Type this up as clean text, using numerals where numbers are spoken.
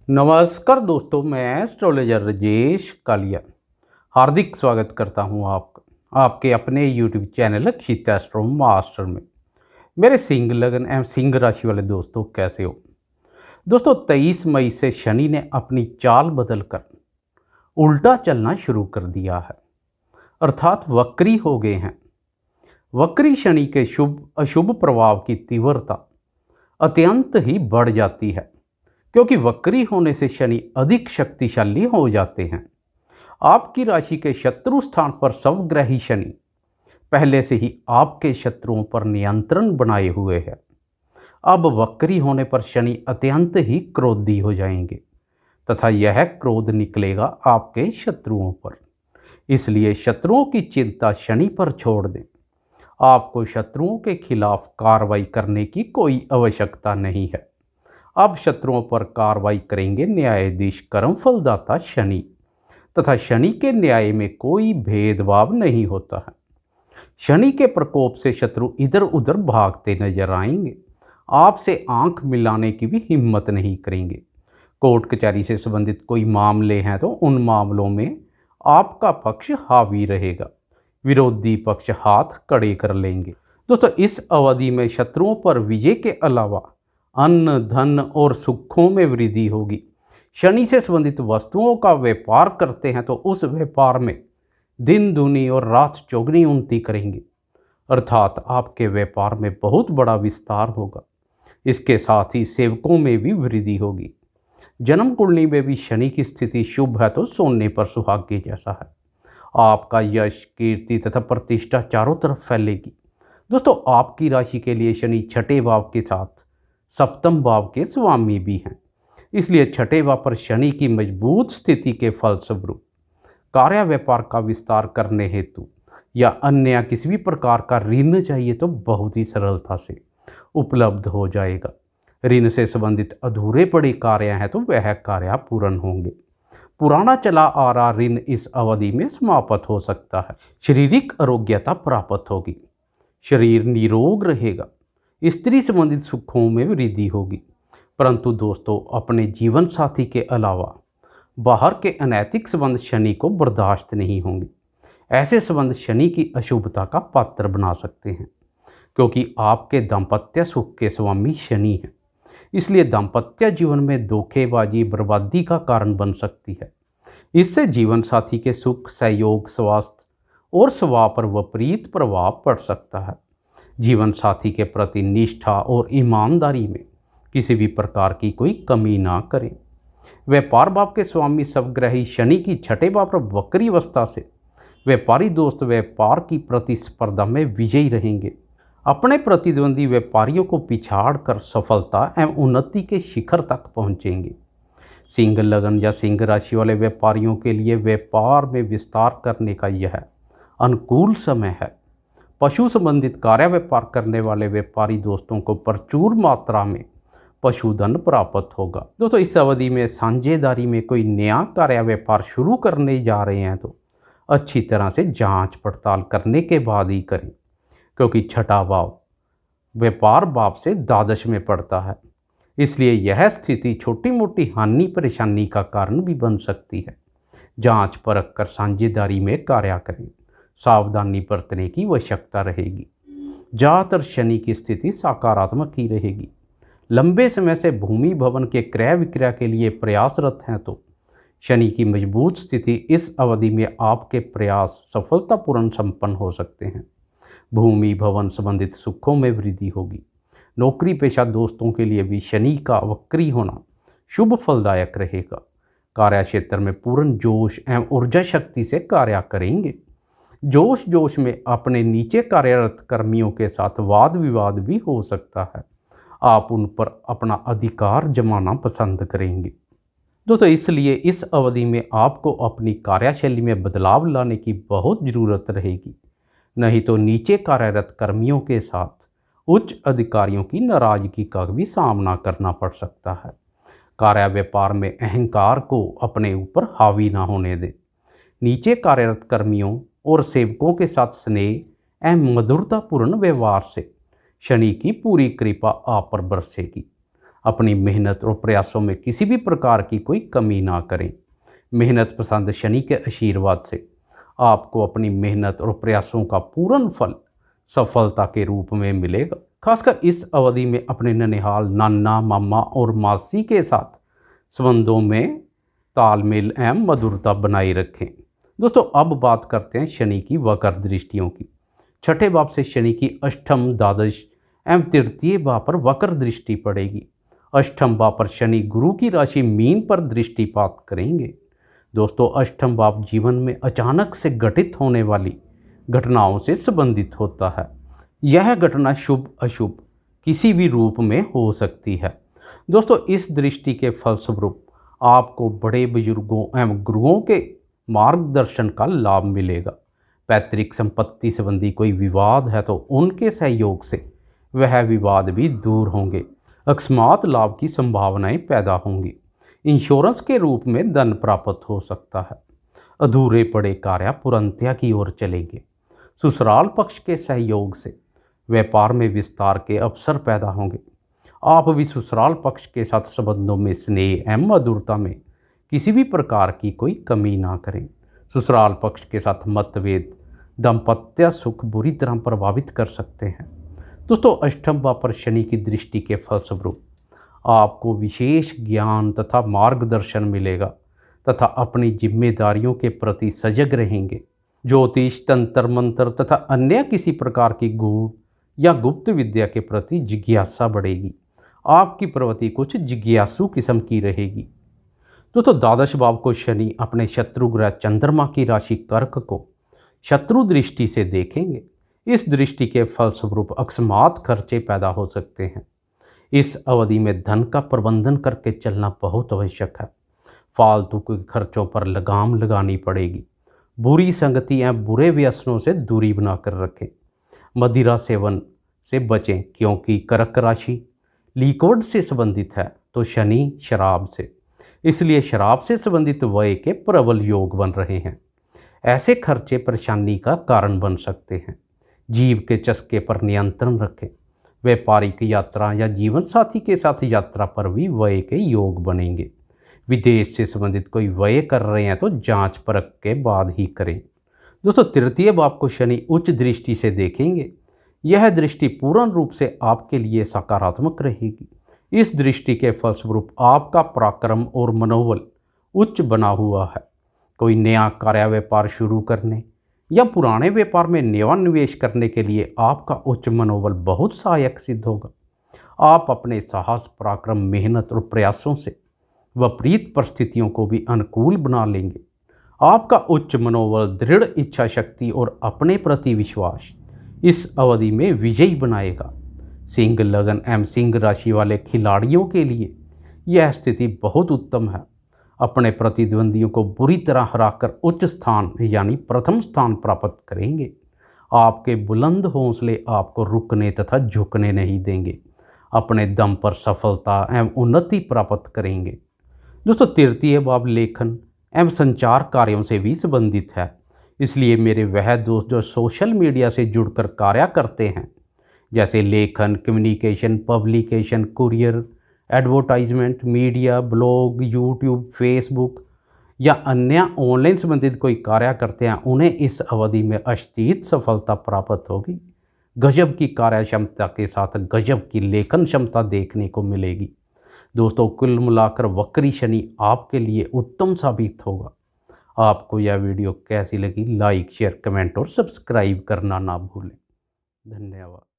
नमस्कार दोस्तों, मैं एस्ट्रोलॉजर राजेश कालिया हार्दिक स्वागत करता हूं आपके अपने यूट्यूब चैनल अक्षित एस्ट्रो मास्टर में। मेरे सिंह लगन एवं सिंह राशि वाले दोस्तों, कैसे हो दोस्तों। 23 मई से शनि ने अपनी चाल बदलकर उल्टा चलना शुरू कर दिया है, अर्थात वक्री हो गए हैं। वक्री शनि के शुभ अशुभ प्रभाव की तीव्रता अत्यंत ही बढ़ जाती है, क्योंकि वक्री होने से शनि अधिक शक्तिशाली हो जाते हैं। आपकी राशि के शत्रु स्थान पर स्वग्रही शनि पहले से ही आपके शत्रुओं पर नियंत्रण बनाए हुए है। अब वक्री होने पर शनि अत्यंत ही क्रोधी हो जाएंगे तथा यह क्रोध निकलेगा आपके शत्रुओं पर। इसलिए शत्रुओं की चिंता शनि पर छोड़ दें। आपको शत्रुओं के खिलाफ कार्रवाई करने की कोई आवश्यकता नहीं है। अब शत्रुओं पर कार्रवाई करेंगे न्यायाधीश कर्मफलदाता शनि, तथा शनि के न्याय में कोई भेदभाव नहीं होता है। शनि के प्रकोप से शत्रु इधर उधर भागते नजर आएंगे, आपसे आंख मिलाने की भी हिम्मत नहीं करेंगे। कोर्ट कचहरी से संबंधित कोई मामले हैं तो उन मामलों में आपका पक्ष हावी रहेगा, विरोधी पक्ष हाथ कड़े कर लेंगे। दोस्तों, इस अवधि में शत्रुओं पर विजय के अलावा अन्न धन और सुखों में वृद्धि होगी। शनि से संबंधित वस्तुओं का व्यापार करते हैं तो उस व्यापार में दिन दूनी और रात चौगनी उन्नति करेंगे, अर्थात आपके व्यापार में बहुत बड़ा विस्तार होगा। इसके साथ ही सेवकों में भी वृद्धि होगी। जन्म कुंडली में भी शनि की स्थिति शुभ है तो सोने पर सुहागे जैसा है। आपका यश कीर्ति तथा प्रतिष्ठा चारों तरफ फैलेगी। दोस्तों, आपकी राशि के लिए शनि छठे भाव के साथ सप्तम भाव के स्वामी भी हैं। इसलिए छठे भाव पर शनि की मजबूत स्थिति के फलस्वरूप कार्य व्यापार का विस्तार करने हेतु या अन्य किसी भी प्रकार का ऋण चाहिए तो बहुत ही सरलता से उपलब्ध हो जाएगा। ऋण से संबंधित अधूरे पड़े कार्य हैं तो वह कार्य पूर्ण होंगे। पुराना चला आ रहा ऋण इस अवधि में समाप्त हो सकता है। शारीरिक आरोग्यता प्राप्त होगी, शरीर निरोग रहेगा। स्त्री संबंधित सुखों में वृद्धि होगी। परंतु दोस्तों, अपने जीवन साथी के अलावा बाहर के अनैतिक संबंध शनि को बर्दाश्त नहीं होंगे। ऐसे संबंध शनि की अशुभता का पात्र बना सकते हैं, क्योंकि आपके दाम्पत्य सुख के स्वामी शनि हैं। इसलिए दाम्पत्य जीवन में धोखेबाजी बर्बादी का कारण बन सकती है। इससे जीवन साथी के सुख, सहयोग, स्वास्थ्य और स्वभाव पर विपरीत प्रभाव पड़ सकता है। जीवन साथी के प्रति निष्ठा और ईमानदारी में किसी भी प्रकार की कोई कमी ना करें। व्यापार भाव के स्वामी स्वग्रही शनि की छठे भाव पर वक्री अवस्था से व्यापारी दोस्त व्यापार की प्रतिस्पर्धा में विजयी रहेंगे। अपने प्रतिद्वंदी व्यापारियों को पिछाड़ कर सफलता एवं उन्नति के शिखर तक पहुंचेंगे। सिंह लगन या सिंह राशि वाले व्यापारियों के लिए व्यापार में विस्तार करने का यह अनुकूल समय है। पशु संबंधित कार्य व्यापार करने वाले व्यापारी दोस्तों को प्रचुर मात्रा में पशुधन प्राप्त होगा। दोस्तों, इस अवधि में साझेदारी में कोई नया कार्य व्यापार शुरू करने जा रहे हैं तो अच्छी तरह से जांच पड़ताल करने के बाद ही करें, क्योंकि छठा भाव व्यापार भाव से द्वादश में पड़ता है। इसलिए यह स्थिति छोटी मोटी हानि परेशानी का कारण भी बन सकती है। जांच परख कर साझेदारी में कार्य करें, सावधानी बरतने की आवश्यकता रहेगी। ज़्यादातर शनि की स्थिति सकारात्मक ही रहेगी। लंबे समय से भूमि भवन के क्रय विक्रय के लिए प्रयासरत हैं तो शनि की मजबूत स्थिति इस अवधि में आपके प्रयास सफलतापूर्ण संपन्न हो सकते हैं। भूमि भवन संबंधित सुखों में वृद्धि होगी। नौकरी पेशा दोस्तों के लिए भी शनि का वक्री होना शुभ फलदायक रहेगा। कार्य क्षेत्र में पूर्ण जोश एवं ऊर्जा शक्ति से कार्य करेंगे। जोश में अपने नीचे कार्यरत कर्मियों के साथ वाद विवाद भी हो सकता है। आप उन पर अपना अधिकार जमाना पसंद करेंगे। दोस्तों, इसलिए इस अवधि में आपको अपनी कार्यशैली में बदलाव लाने की बहुत ज़रूरत रहेगी, नहीं तो नीचे कार्यरत कर्मियों के साथ उच्च अधिकारियों की नाराजगी का भी सामना करना पड़ सकता है। कार्य व्यापार में अहंकार को अपने ऊपर हावी ना होने दें। नीचे कार्यरत कर्मियों और सेवकों के साथ स्नेह एवं मधुरतापूर्ण व्यवहार से शनि की पूरी कृपा आप पर बरसेगी। अपनी मेहनत और प्रयासों में किसी भी प्रकार की कोई कमी ना करें। मेहनत पसंद शनि के आशीर्वाद से आपको अपनी मेहनत और प्रयासों का पूर्ण फल सफलता के रूप में मिलेगा। खासकर इस अवधि में अपने ननिहाल, नाना, मामा और मासी के साथ संबंधों में तालमेल एवं मधुरता बनाए रखें। दोस्तों, अब बात करते हैं शनि की वक्र दृष्टियों की। छठे भाव से शनि की अष्टम, द्वादश एवं तृतीय भाव पर वक्र दृष्टि पड़ेगी। अष्टम भाव पर शनि गुरु की राशि मीन पर दृष्टिपात करेंगे। दोस्तों, अष्टम भाव जीवन में अचानक से घटित होने वाली घटनाओं से संबंधित होता है। यह घटना शुभ अशुभ किसी भी रूप में हो सकती है। दोस्तों, इस दृष्टि के फलस्वरूप आपको बड़े बुजुर्गों एवं गुरुओं के मार्गदर्शन का लाभ मिलेगा। पैतृक संपत्ति संबंधी कोई विवाद है तो उनके सहयोग से वह विवाद भी दूर होंगे। अकस्मात लाभ की संभावनाएं पैदा होंगी। इंश्योरेंस के रूप में धन प्राप्त हो सकता है। अधूरे पड़े कार्य पूर्णतया की ओर चलेंगे। ससुराल पक्ष के सहयोग से व्यापार में विस्तार के अवसर पैदा होंगे। आप भी ससुराल पक्ष के साथ संबंधों में स्नेह एवं मधुरता में किसी भी प्रकार की कोई कमी ना करें। ससुराल पक्ष के साथ मतभेद दाम्पत्य सुख बुरी तरह प्रभावित कर सकते हैं। दोस्तों, अष्टम भाव पर शनि की दृष्टि के फलस्वरूप आपको विशेष ज्ञान तथा मार्गदर्शन मिलेगा तथा अपनी जिम्मेदारियों के प्रति सजग रहेंगे। ज्योतिष, तंत्र मंत्र तथा अन्य किसी प्रकार की गूढ़ या गुप्त विद्या के प्रति जिज्ञासा बढ़ेगी। आपकी प्रवृत्ति कुछ जिज्ञासु किस्म की रहेगी। दोस्तों, द्वादश भाव को शनि अपने शत्रु ग्रह चंद्रमा की राशि कर्क को शत्रु दृष्टि से देखेंगे। इस दृष्टि के फलस्वरूप अकस्मात खर्चे पैदा हो सकते हैं। इस अवधि में धन का प्रबंधन करके चलना बहुत आवश्यक है। फालतू के खर्चों पर लगाम लगानी पड़ेगी। बुरी संगति या बुरे व्यसनों से दूरी बनाकर रखें। मदिरा सेवन से बचें, क्योंकि कर्क राशि लिक्विड से संबंधित है तो शनि शराब से, इसलिए शराब से संबंधित व्यय के प्रबल योग बन रहे हैं। ऐसे खर्चे परेशानी का कारण बन सकते हैं। जीव के चस्के पर नियंत्रण रखें। व्यापारिक यात्रा या जीवन साथी के साथ यात्रा पर भी व्यय के योग बनेंगे। विदेश से संबंधित कोई व्यय कर रहे हैं तो जांच परख के बाद ही करें। दोस्तों, तृतीय भाव को शनि उच्च दृष्टि से देखेंगे। यह दृष्टि पूर्ण रूप से आपके लिए सकारात्मक रहेगी। इस दृष्टि के फलस्वरूप आपका पराक्रम और मनोबल उच्च बना हुआ है। कोई नया कार्य व्यापार शुरू करने या पुराने व्यापार में नया निवेश करने के लिए आपका उच्च मनोबल बहुत सहायक सिद्ध होगा। आप अपने साहस, पराक्रम, मेहनत और प्रयासों से विपरीत परिस्थितियों को भी अनुकूल बना लेंगे। आपका उच्च मनोबल, दृढ़ इच्छा शक्ति और अपने प्रति विश्वास इस अवधि में विजयी बनाएगा। सिंह लगन एवं सिंह राशि वाले खिलाड़ियों के लिए यह स्थिति बहुत उत्तम है। अपने प्रतिद्वंदियों को बुरी तरह हराकर उच्च स्थान यानी प्रथम स्थान प्राप्त करेंगे। आपके बुलंद हौसले आपको रुकने तथा झुकने नहीं देंगे। अपने दम पर सफलता एवं उन्नति प्राप्त करेंगे। दोस्तों, तृतीय भाव लेखन एवं संचार कार्यों से भी संबंधित है, इसलिए मेरे वह दोस्त जो सोशल मीडिया से जुड़कर कार्य करते हैं, जैसे लेखन, communication, publication, courier, advertisement, media, blog, YouTube, Facebook या अन्य ऑनलाइन संबंधित कोई कार्य करते हैं, उन्हें इस अवधि में अस्थायी सफलता प्राप्त होगी। गजब की कार्य क्षमता के साथ गजब की लेखन क्षमता देखने को मिलेगी। दोस्तों, कुल मिलाकर वक्री शनि आपके लिए उत्तम साबित होगा। आपको यह वीडियो कैसी लगी? लाइक, शेयर, कमेंट और सब्सक्राइब करना ना भूलें। धन्यवाद।